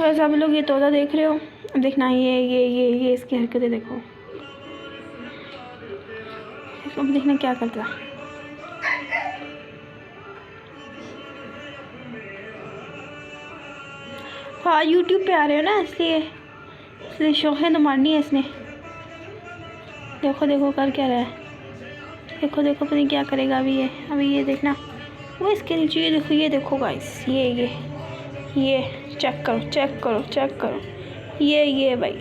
बस आप लोग ये तोता देख रहे हो, देखना ये इसकी हरकतें देखो। अब देखना क्या करता। हाँ यूट्यूब पे आ रहे हो ना, इसलिए शौक है तो मारनी है इसने। देखो देखो कर क्या रहा है, देखो देखो पता नहीं क्या करेगा अभी ये देखना। वो इसके नीचे ये देखो गाइस, ये चेक करो ये भाई।